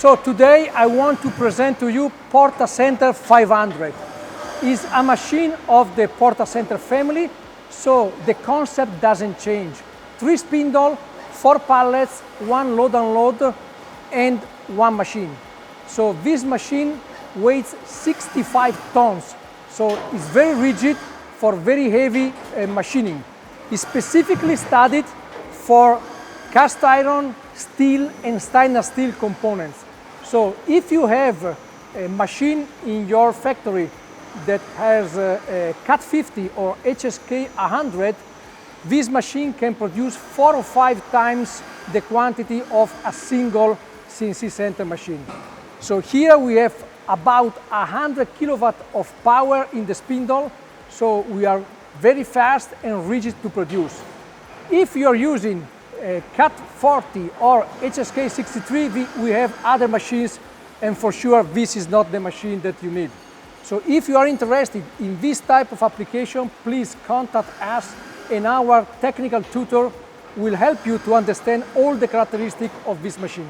So today I want to present to you PORTACENTER 500. It's a machine of the PORTACENTER family, so the concept doesn't change. 3 spindle, 4 pallets, 1 load and load, and 1 machine. So this machine weighs 65 tons, so it's very rigid for very heavy machining. It's specifically studied for cast iron, steel, and stainless steel components. So if you have a machine in your factory that has a CAT 50 or HSK 100, this machine can produce 4 or 5 times the quantity of a single CNC center machine. So here we have about 100 kilowatt of power in the spindle, so we are very fast and rigid to produce. If you are using CAT 40 or HSK 63, we have other machines, and for sure this is not the machine that you need. So if you are interested in this type of application, please contact us, and our technical tutor will help you to understand all the characteristics of this machine.